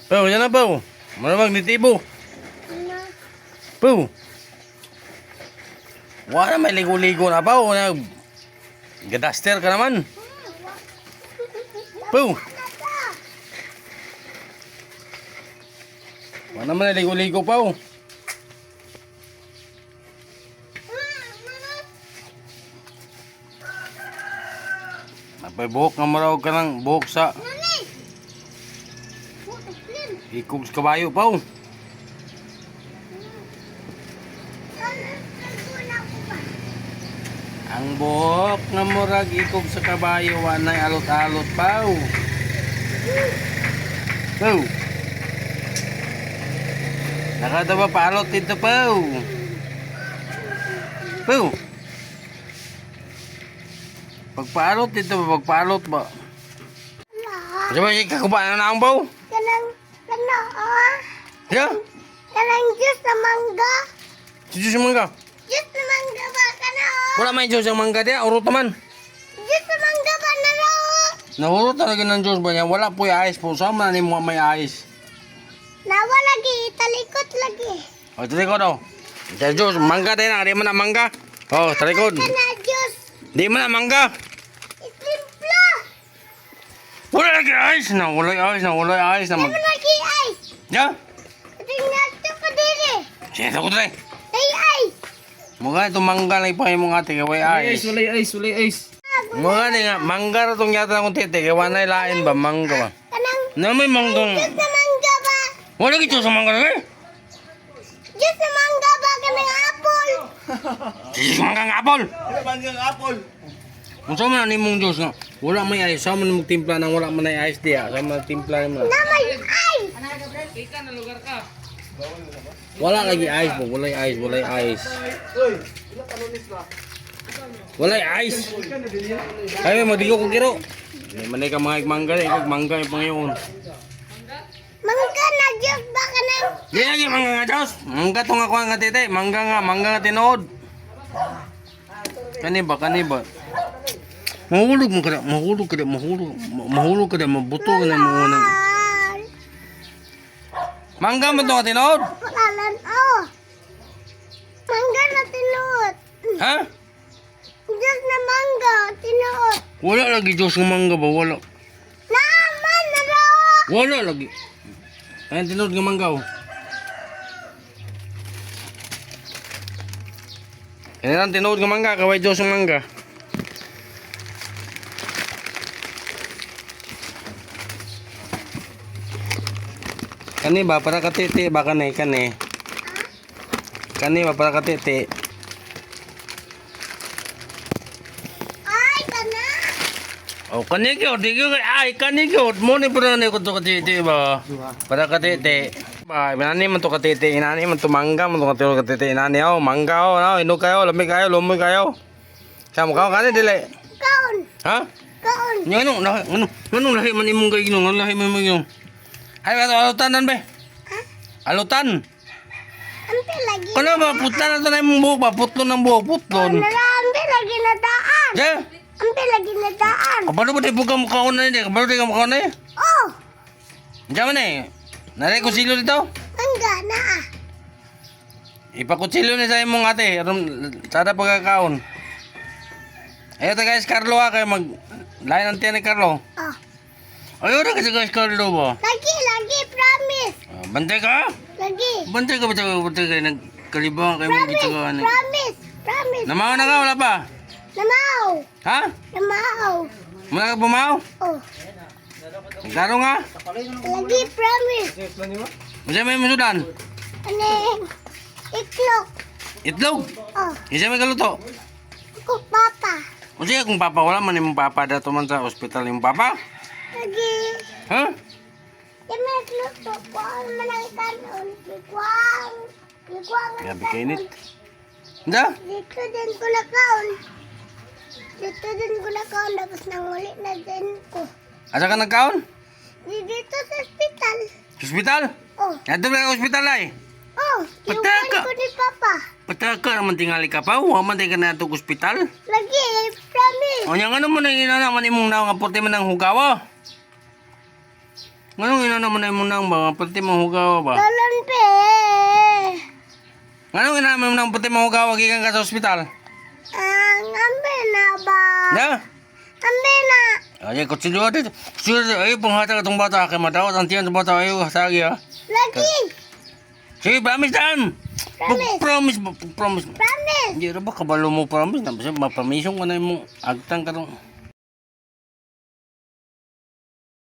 Pau, yan na Pau. Maramag nitibo. Pau. Wala may ligo-ligo na Pau. Gadaster ka naman. Pau. Wala naman ligo-ligo Pau. Napay buhok nga maraw ka ng buhok sa ikog sa kabayo Pau. Ang buhok nga murag ikog sa kabayo wanay alot-alot Pau. Pau. Nakada ba paalot dito Pau? Pau. Pagpaalot dito ba? Pagpaalot ba? Sabi niya kakubaan na ang Pau? Kanang Ya? kanang juice na mangga. Jus yung mangga? Juice na mangga ba kana? Wala may jus yung mangga dia. Urot naman. Juice na mangga ba na ro? Nahurot talaga ng jus ba niya? Wala po yung ice po. Saan man mo may ice? Nawa lagi, talikot lagi. O, talikod daw. Sa jus, mangga din na. Di mo na mangga. O, talikod. Kana juice. Di mo na mangga. Itimpla. Wala lagi ice na. Wala ice na. Wala ice na. Nawa lagi ice. Ya? Tingnan to pa diri. Siya, takot rin. Ay ice. Mga itong mangga na ipangin mong ate. Kaya ice. Walay ice. Mga ni nga, mangga na itong yata akong tete. Kaya wanay lain ba? Mangga ba? Kanang Na may manggang. juice na mangga ba? Wala lagi jus sa mangga na eh. Juice na mangga ba kanang apple? Jus mangga apple. Manggang apple. Kung saan man mong jus nga. Wala may ice. Saan man magtimpla ng wala man ay ice diya. Saan man timpla mo. Na may ice. Wala lagi ice po. Wala ice. Wala ice. Wala ice. Ay, madigo ko kiro. May manay ka mga mangga. Ikag mangga yung pangayon. Mangga na juice ba kanang? Di lagi mangga nga Diyos. Mangga itong ako nga tete. Mangga nga tinood. Kani ba? Mahulog mo kada. Mahulog kada. Mabuto ka na mo nang. Mangga mo itong nga tinood. Palalan oh. Mangga na tinuot. Ha? Juice na mangga tinuot. Wala lagi Diyos ng mangga ba? Wala. Naman na ro. Wala lagi. Ayan tinood ng mangga oh. Yan ang tinood ng mangga. Kaway Diyos ng mangga. Kani ba para katete ba kani? Kani ba para katete? Ay kana. Oh kani ko digyo ay kani ko mo ni para ni ko to katete ba? Para katete. Ba inani man to katete, inani man to mangga man to katete, inani oh mangga oh no ino kayo lami kayo lumoy kayo. Samo ka kani dili. Kaon. Ha? Kaon. Ngano lahi man imong kay ngano lahi man imong. Ay alutan be. Ha? Alutan. Ampe lagi. Kano ba putlan na tanay mong buhok ba? Putlon ng buhok, putlon. Ampe lagi na daan. Je, Ampe lagi na daan. kabalo ba di buka mukha ko na hindi? Kabalo di ka mukha ko na eh? Oh. Diyan man eh. Naray kusilyo dito? Mangga na ah. Ipakusilyo ni sa imong ate. Sada pagkakaon. Ayaw ta guys, Carlo ha. Kaya mag... Lain ang tiyan ni Carlo. Oh. Ayaw na kasi guys, Carlo ba? Lagi promise. Bantay ka? Lagi. Bantay ka ba ito? Bantay ka. Nagkalibangan kayo mong Promise. gitagaan eh. Promise. Namaw na ka? Wala pa? Namaw. Ha? Namaw. Mula ka bumaw? Oh. Klaro nga? Lagi promise. Masaya may masudan? Aneng. Iklok. Itlog? Oh. Isa may kaluto? Ako papa. O siya kung papa, wala man yung papa dato man sa ospital yung papa? Lagi. Ha? Kami nagluto. Kuhaan man ang kanon. Kuhaan. Grabe kainit. Hindi? Dito din ko nakaon. Tapos nanguli na din ko. Asa ka nagkaon? Dito sa ospital. Hospital? Oh. Yato na yung hospital ay. Oh. Pataka. Iwan ko ni papa. Pataka naman tingali ka pa. Huwag man tayo ka na itong hospital. Lagi. I promise. O niya nga naman ang inanaman imong na nga puti man ang hugawa. Nganong ina naman ay mo nang ba? Pati mahugaw ba? Tolong pe. Nganong ina naman nang pati mahugaw gikan ka sa ospital? Ambil na ba? Ya? Ambil na. Ay, kutsilyo dito. Kutsilyo dito. Ay, panghata ka itong bata. Kaya matawat ang tiyan sa bata. Ay, hasagi ha. Lagi. Sige, promise dan. Promise. Promise. Promise. Promise. Hindi rin ba kabalo mo promise? Mapermission ko na yung agtang ka rin.